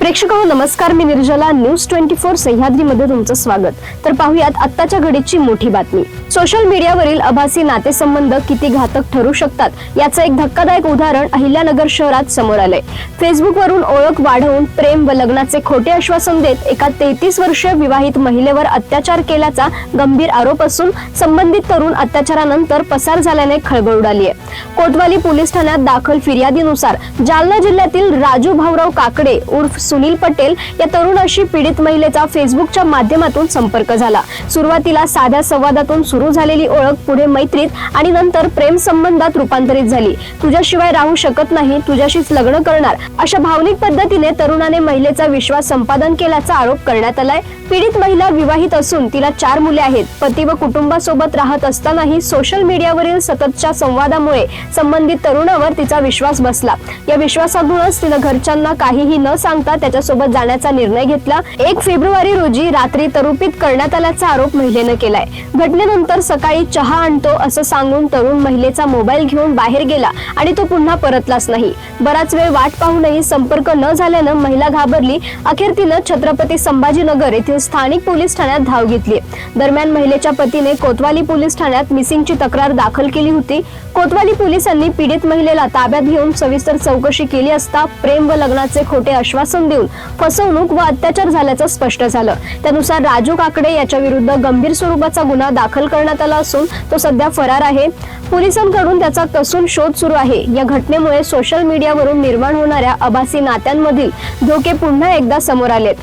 प्रेक्षकांनो नमस्कार, मी निर्जला. न्यूज 24 सह्याद्रीमध्ये तुमचं स्वागत. तर पाहूयात आत्ताच्या घडीची मोठी बातमी. सोशल मीडियावरील आभासी नातेसंबंध किती घातक ठरू शकतात याचं एक धक्कादायक उदाहरण अहिल्यानगर शहरात समोर आलंय. फेसबुकवरून ओळख वाढवून प्रेम व लग्नाचे खोटे आश्वासन देत एका 33 वर्षीय विवाहित महिलेवर अत्याचार केल्याचा गंभीर आरोप असून संबंधित तरुण अत्याचारानंतर पसार झाल्याने खळबळ उडाली आहे. कोतवाली पोलीस ठाण्यात दाखल फिर्यादीनुसार जालना जिल्ह्यातील राजू भाऊराव काकडे उर्फ सुनील पटेल या तरुणाशी पीडित महिलेचा फेसबुकच्या माध्यमातून संपर्क झाला. सुरुवातीला साध्या संवादातून सुरू झालेली ओळख पुढे मैत्रीत आणि नंतर प्रेम संबंधात रूपांतरित झाली. तुझ्याशिवाय राहू शकत नाही, तुझ्याशीच लग्न करणार अशा भावनिक पद्धतीने तरुणाने महिलेचा विश्वास संपादन केल्याचा आरोप करण्यात आलाय. पीडित महिला विवाहित असून तिला 4 मुले आहेत. पती व कुटुंबासोबत राहत असतानाही सोशल मीडियावरील सततच्या संवादामुळे संबंधित तरुणावर तिचा विश्वास बसला. या विश्वासातूनच तिने घरच्यांना काहीही न सांगता त्याच्यासोबत जाण्याचा निर्णय घेतला. 1 फेब्रुवारी रोजी रात्री तरुपीत करण्यात आल्याचा आरोप महिलेने केलाय. घटनेनंतर सकाळी चहा आणतो असं सांगून तरुण महिलेचा मोबाईल घेऊन बाहेर गेला आणि तो पुन्हा परतलाच नाही. बराच वेळ वाट पाहूनही संपर्क न झाल्यानं महिला घाबरली. अखेर तिनं छत्रपती संभाजीनगर येथील स्थानिक पोलीस ठाण्यात धाव घेतली. दरम्यान महिलेच्या पतीने कोतवाली पोलीस ठाण्यात मिसिंगची तक्रार दाखल केली होती. कोतवाली पोलिसांनी पीडित महिलेला ताब्यात घेऊन सविस्तर चौकशी केली असता प्रेम व लग्नाचे खोटे आश्वासन देऊन फसवणूक व अत्याचार झाल्याचं स्पष्ट झालं. त्यानुसार राजू काकडे याच्या विरुद्ध गंभीर स्वरूपाचा गुन्हा दाखल करण्यात आला असून तो सध्या फरार आहे. पोलिसांकडून त्याचा कसून शोध सुरू आहे. या घटनेमुळे सोशल मीडियावरून निर्माण होणाऱ्या आभासी नात्यांमधील धोके पुन्हा एकदा समोर आलेत.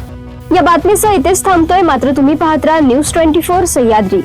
या बातमीसह इथेच थांबतोय, मात्र तुम्ही पाहत राहा न्यूज 24 सह्याद्री.